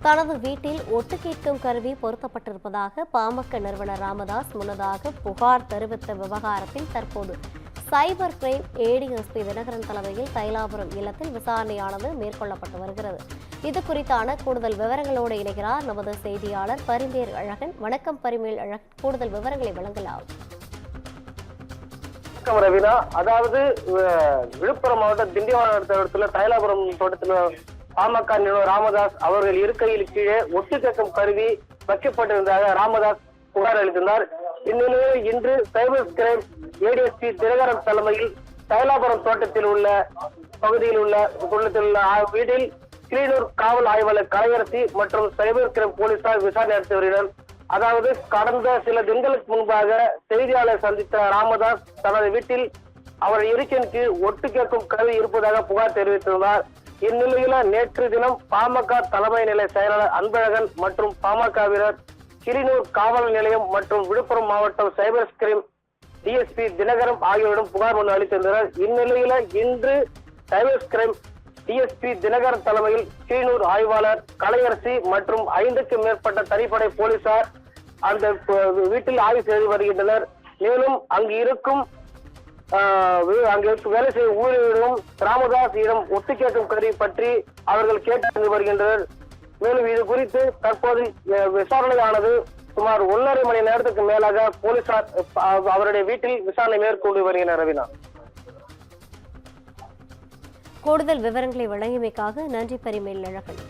தனது வீட்டில் ஒட்டு கேட்கும் கருவி பொருத்தப்பட்டிருப்பதாக பாமக நிறுவனர் ராமதாஸ் முன்னதாக புகார் தெரிவித்த விவகாரத்தில் தற்போது சைபர் கிரைம் ஏடிஎஸ்பி தினகரன் தலைமையில் தைலாபுரம் இல்லத்தில் விசாரணையானது மேற்கொள்ளப்பட்டு வருகிறது. இது குறித்தான கூடுதல் விவரங்களோடு இணைகிறார் நமது செய்தியாளர் பரிமேல் அழகன். வணக்கம் பரிமேல் அழகன், கூடுதல் விவரங்களை வழங்கலாம். ரவினா, அதாவது விழுப்புரம் மாவட்டம் திண்டிவனத்துல தைலாபுரம் தோட்டத்தில் பாமக நிறுவனர் ராமதாஸ் அவர்கள் இருக்கையில் கீழே ஒட்டு கேட்கும் கருவி வைக்கப்பட்டிருந்ததாக ராமதாஸ் புகார் அளித்திருந்தார். இந்நிலையில் இன்று சைபர் கிரைம் ஏடிஎஸ்பி தினகரன் தலைமையில் தைலாபுரம் தோட்டத்தில் உள்ள பகுதியில் உள்ள வீட்டில் கிளீனூர் காவல் ஆய்வாளர் கலையரசி மற்றும் சைபர் கிரைம் போலீசார் விசாரணை நடத்தி வருகின்றனர். அதாவது கடந்த சில தினங்களுக்கு முன்பாக செய்தியாளர் சந்தித்த ராமதாஸ் தனது வீட்டில் அவர் இருக்கையின் கீழ் ஒட்டு கேட்கும் கருவி இருப்பதாக புகார் தெரிவித்திருந்தார். இந்நிலையில நேற்று தினம் பாமக தலைமை நிலைய செயலாளர் அன்பழகன் மற்றும் பாமகவினர் கிளிநூர் காவல் நிலையம் மற்றும் விழுப்புரம் மாவட்டம் சைபர் கிரைம் டிஎஸ்பி தினகரன் ஆகியோரிடம் புகார் மனு அளித்திருந்தனர். இந்நிலையில இன்று சைபர் கிரைம் டிஎஸ்பி தினகரன் தலைமையில் கிளிநூர் ஆய்வாளர் கலையரசி மற்றும் 5க்கும் மேற்பட்ட தனிப்படை போலீசார் அந்த வீட்டில் ஆய்வு செய்து வருகின்றனர். மேலும் அங்கு வேலை செய்யும் ஊழியரிடம் ராமதாஸிடம் ஒட்டு கேட்கும் கருவி பற்றி அவர்கள் கேட்டு வருகின்றனர். மேலும் இது குறித்து தற்போது விசாரணையானது சுமார் 1.5 மணி நேரத்துக்கு மேலாக போலீசார் அவருடைய வீட்டில் விசாரணை மேற்கொண்டு வருகின்றனர். ரவினா, கூடுதல் விவரங்களை வழங்கியமைக்காக நன்றி பரிமேல் அழகன்.